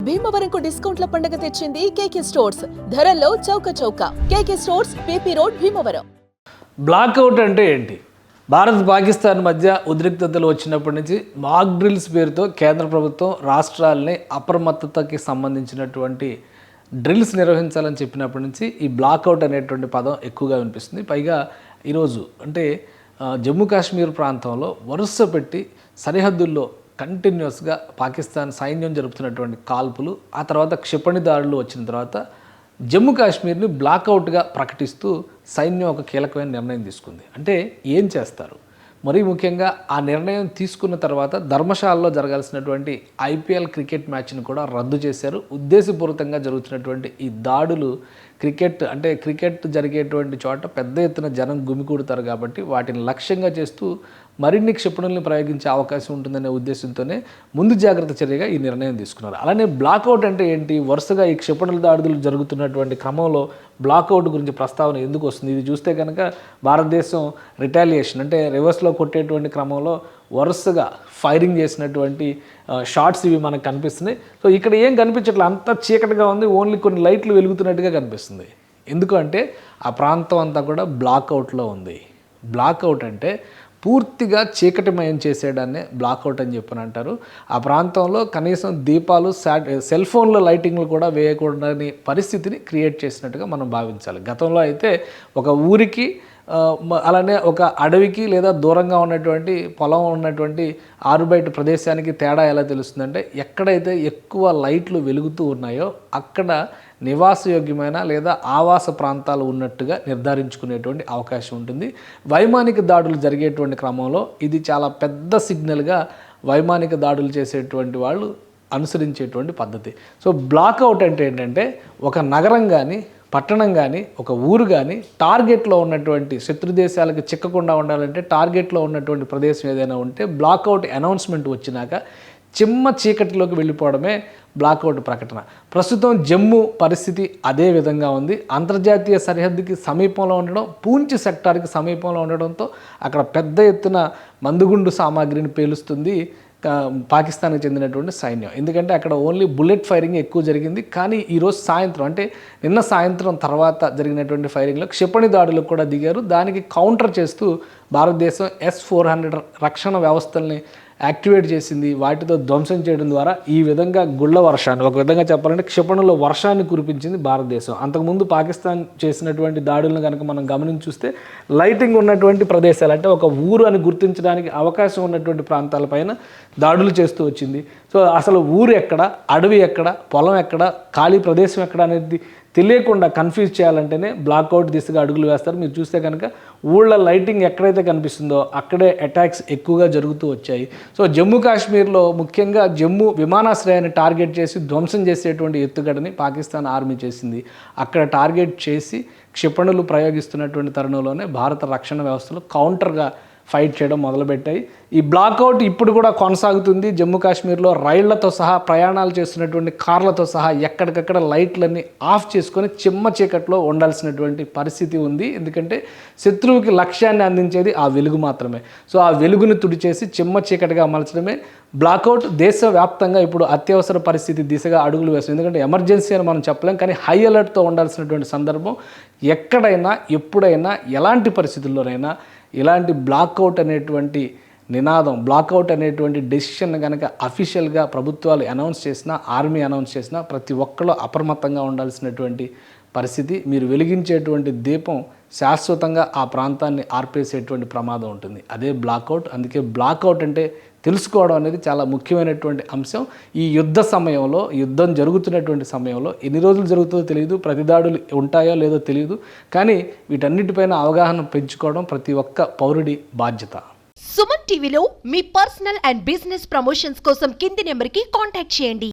భీమవరంకు డిస్కౌంట్ల పండుగ తెచ్చింది కేకే స్టోర్స్. ధరల్లో చౌక చౌక. కేకే stores, PP road, Bhimavaram. Blackout అంటే ఏంటి? భారత్ పాకిస్తాన్ మధ్య ఉద్రిక్తతలు వచ్చినప్పటి నుంచి మాక్ డ్రిల్స్ పేరుతో కేంద్ర ప్రభుత్వం రాష్ట్రాలని అప్రమత్తతకి సంబంధించినటువంటి డ్రిల్స్ నిర్వహించాలని చెప్పినప్పటి నుంచి ఈ బ్లాక్అవుట్ అనేటువంటి పదం ఎక్కువగా వినిపిస్తుంది. పైగా ఈరోజు అంటే జమ్మూ కాశ్మీర్ ప్రాంతంలో వరుస పెట్టి సరిహద్దుల్లో కంటిన్యూస్గా పాకిస్తాన్ సైన్యం జరుపుతున్నటువంటి కాల్పులు, ఆ తర్వాత క్షిపణి దాడులు వచ్చిన తర్వాత జమ్మూ కాశ్మీర్ని బ్లాక్అవుట్గా ప్రకటిస్తూ సైన్యం ఒక కీలకమైన నిర్ణయం తీసుకుంది. అంటే ఏం చేస్తారు? మరీ ముఖ్యంగా ఆ నిర్ణయం తీసుకున్న తర్వాత ధర్మశాలలో జరగాల్సినటువంటి ఐపీఎల్ క్రికెట్ మ్యాచ్ని కూడా రద్దు చేశారు. ఉద్దేశపూరితంగా జరుగుతున్నటువంటి ఈ దాడులు క్రికెట్ జరిగేటువంటి చోట పెద్ద ఎత్తున జనం గుమికూడతారు కాబట్టి వాటిని లక్ష్యంగా చేస్తూ మరిన్ని క్షిపణుల్ని ప్రయోగించే అవకాశం ఉంటుందనే ఉద్దేశంతోనే ముందు జాగ్రత్త చర్యగా ఈ నిర్ణయం తీసుకున్నారు. అలానే బ్లాక్అవుట్ అంటే ఏంటి? వరుసగా ఈ క్షిపణుల దాడులు జరుగుతున్నటువంటి క్రమంలో బ్లాక్అవుట్ గురించి ప్రస్తావన ఎందుకు వస్తుంది? ఇది చూస్తే కనుక భారతదేశం రిటాలియేషన్ అంటే రివర్స్లో కొట్టేటువంటి క్రమంలో వరుసగా ఫైరింగ్ చేసినటువంటి షాట్స్ ఇవి మనకు కనిపిస్తున్నాయి. సో ఇక్కడ ఏం కనిపించట్లేదు, అంతా చీకటిగా ఉంది, ఓన్లీ కొన్ని లైట్లు వెలుగుతున్నట్టుగా కనిపిస్తుంది. ఎందుకంటే ఆ ప్రాంతం అంతా కూడా బ్లాక్అవుట్లో ఉంది. బ్లాక్అవుట్ అంటే పూర్తిగా చీకటిమయం చేసేయడాన్నే బ్లాక్అవుట్ అని చెప్పని అంటారు. ఆ ప్రాంతంలో కనీసం దీపాలు, సెల్ ఫోన్ల లైటింగ్లు కూడా వేయకూడని పరిస్థితిని క్రియేట్ చేసినట్టుగా మనం భావించాలి. గతంలో అయితే ఒక ఊరికి అలానే ఒక అడవికి లేదా దూరంగా ఉన్నటువంటి పొలం ఉన్నటువంటి ఆరుబయట ప్రదేశానికి తేడా ఎలా తెలుస్తుందంటే, ఎక్కడైతే ఎక్కువ లైట్లు వెలుగుతూ ఉన్నాయో అక్కడ నివాసయోగ్యమైన లేదా ఆవాస ప్రాంతాలు ఉన్నట్టుగా నిర్ధారించుకునేటువంటి అవకాశం ఉంటుంది. వైమానిక దాడులు జరిగేటువంటి క్రమంలో ఇది చాలా పెద్ద సిగ్నల్గా వైమానిక దాడులు చేసేటువంటి వాళ్ళు అనుసరించేటువంటి పద్ధతి. సో బ్లాక్అవుట్ అంటే ఏంటంటే, ఒక నగరం కానీ పట్టణం కానీ ఒక ఊరు కానీ టార్గెట్లో ఉన్నటువంటి శత్రు దేశాలకు చిక్కకుండా ఉండాలంటే టార్గెట్లో ఉన్నటువంటి ప్రదేశం ఏదైనా ఉంటే బ్లాక్అవుట్ అనౌన్స్మెంట్ వచ్చినాక చిమ్మ చీకటిలోకి వెళ్ళిపోవడమే బ్లాక్అవుట్ ప్రకటన. ప్రస్తుతం జమ్మూ పరిస్థితి అదే విధంగా ఉంది. అంతర్జాతీయ సరిహద్దుకి సమీపంలో ఉండడం, పూంచ్ సెక్టార్కి సమీపంలో ఉండడంతో అక్కడ పెద్ద ఎత్తున మందుగుండు సామాగ్రిని పేలుస్తుంది పాకిస్తాన్కి చెందినటువంటి సైన్యం. ఎందుకంటే అక్కడ ఓన్లీ బుల్లెట్ ఫైరింగ్ ఎక్కువ జరిగింది. కానీ ఈరోజు సాయంత్రం అంటే నిన్న సాయంత్రం తర్వాత జరిగినటువంటి ఫైరింగ్లో క్షిపణి దాడులకు కూడా దిగారు. దానికి కౌంటర్ చేస్తూ భారతదేశం S-400 రక్షణ వ్యవస్థల్ని యాక్టివేట్ చేసింది. వాటితో ధ్వంసం చేయడం ద్వారా ఈ విధంగా గుళ్ళ వర్షాన్ని, ఒక విధంగా చెప్పాలంటే క్షిపణుల వర్షాన్ని కురిపించింది భారతదేశం. అంతకుముందు పాకిస్తాన్ చేసినటువంటి దాడులను కనుక మనం గమనించి చూస్తే లైటింగ్ ఉన్నటువంటి ప్రదేశాలు అంటే ఒక ఊరు అని గుర్తించడానికి అవకాశం ఉన్నటువంటి ప్రాంతాలపైన దాడులు చేస్తూ వచ్చింది. సో అసలు ఊరు ఎక్కడ, అడవి ఎక్కడ, పొలం ఎక్కడ, ఖాళీ ప్రదేశం ఎక్కడ అనేది తెలియకుండా కన్ఫ్యూజ్ చేయాలంటేనే బ్లాక్అవుట్ దిశగా అడుగులు వేస్తారు. మీరు చూస్తే కనుక ఊళ్ళ లైటింగ్ ఎక్కడైతే కనిపిస్తుందో అక్కడే అటాక్స్ ఎక్కువగా జరుగుతూ వచ్చాయి. సో జమ్మూ కాశ్మీర్లో ముఖ్యంగా జమ్మూ విమానాశ్రయాన్ని టార్గెట్ చేసి ధ్వంసం చేసేటువంటి ఎత్తుగడని పాకిస్తాన్ ఆర్మీ చేసింది. అక్కడ టార్గెట్ చేసి క్షిపణులు ప్రయోగిస్తున్నటువంటి తరుణంలోనే భారత రక్షణ వ్యవస్థలు కౌంటర్గా ఫైట్ చేయడం మొదలుపెట్టాయి. ఈ బ్లాక్అవుట్ ఇప్పుడు కూడా కొనసాగుతుంది. జమ్మూ కాశ్మీర్లో రైళ్లతో సహా, ప్రయాణాలు చేస్తున్నటువంటి కార్లతో సహా ఎక్కడికక్కడ లైట్లన్నీ ఆఫ్ చేసుకొని చిమ్మ చీకట్లో ఉండాల్సినటువంటి పరిస్థితి ఉంది. ఎందుకంటే శత్రువుకి లక్ష్యాన్ని అందించేది ఆ వెలుగు మాత్రమే. సో ఆ వెలుగుని తుడిచేసి చిమ్మ చీకటిగా మలచడమే బ్లాక్అవుట్. దేశవ్యాప్తంగా ఇప్పుడు అత్యవసర పరిస్థితి దిశగా అడుగులు వేస్తుంది. ఎందుకంటే ఎమర్జెన్సీ అని మనం చెప్పలేం, కానీ హై అలర్ట్తో ఉండాల్సినటువంటి సందర్భం. ఎక్కడైనా ఎప్పుడైనా ఎలాంటి పరిస్థితుల్లోనైనా ఇలాంటి బ్లాక్అవుట్ అనేటువంటి నినాదం, బ్లాక్అవుట్ అనేటువంటి డెసిషన్ కనుక అఫీషియల్గా ప్రభుత్వాలు అనౌన్స్ చేసినా, ఆర్మీ అనౌన్స్ చేసినా ప్రతి ఒక్కళ్ళు అప్రమత్తంగా ఉండాల్సినటువంటి పరిస్థితి. మీరు వెలిగించేటువంటి దీపం శాశ్వతంగా ఆ ప్రాంతాన్ని ఆర్పేసేటువంటి ప్రమాదం ఉంటుంది. అదే బ్లాక్అవుట్. అందుకే బ్లాక్అవుట్ అంటే తెలుసుకోవడం అనేది చాలా ముఖ్యమైనటువంటి అంశం. ఈ యుద్ధ సమయంలో, యుద్ధం జరుగుతున్నటువంటి సమయంలో ఎన్ని రోజులు జరుగుతుందో తెలియదు, ప్రతిదాడులు ఉంటాయో లేదో తెలియదు, కానీ వీటన్నిటిపైన అవగాహన పెంచుకోవడం ప్రతి ఒక్క పౌరుడి బాధ్యత. సుమన్ టీవీలో మీ పర్సనల్ అండ్ బిజినెస్ ప్రమోషన్స్ కోసం కింది నెంబర్కి కాంటాక్ట్ చేయండి.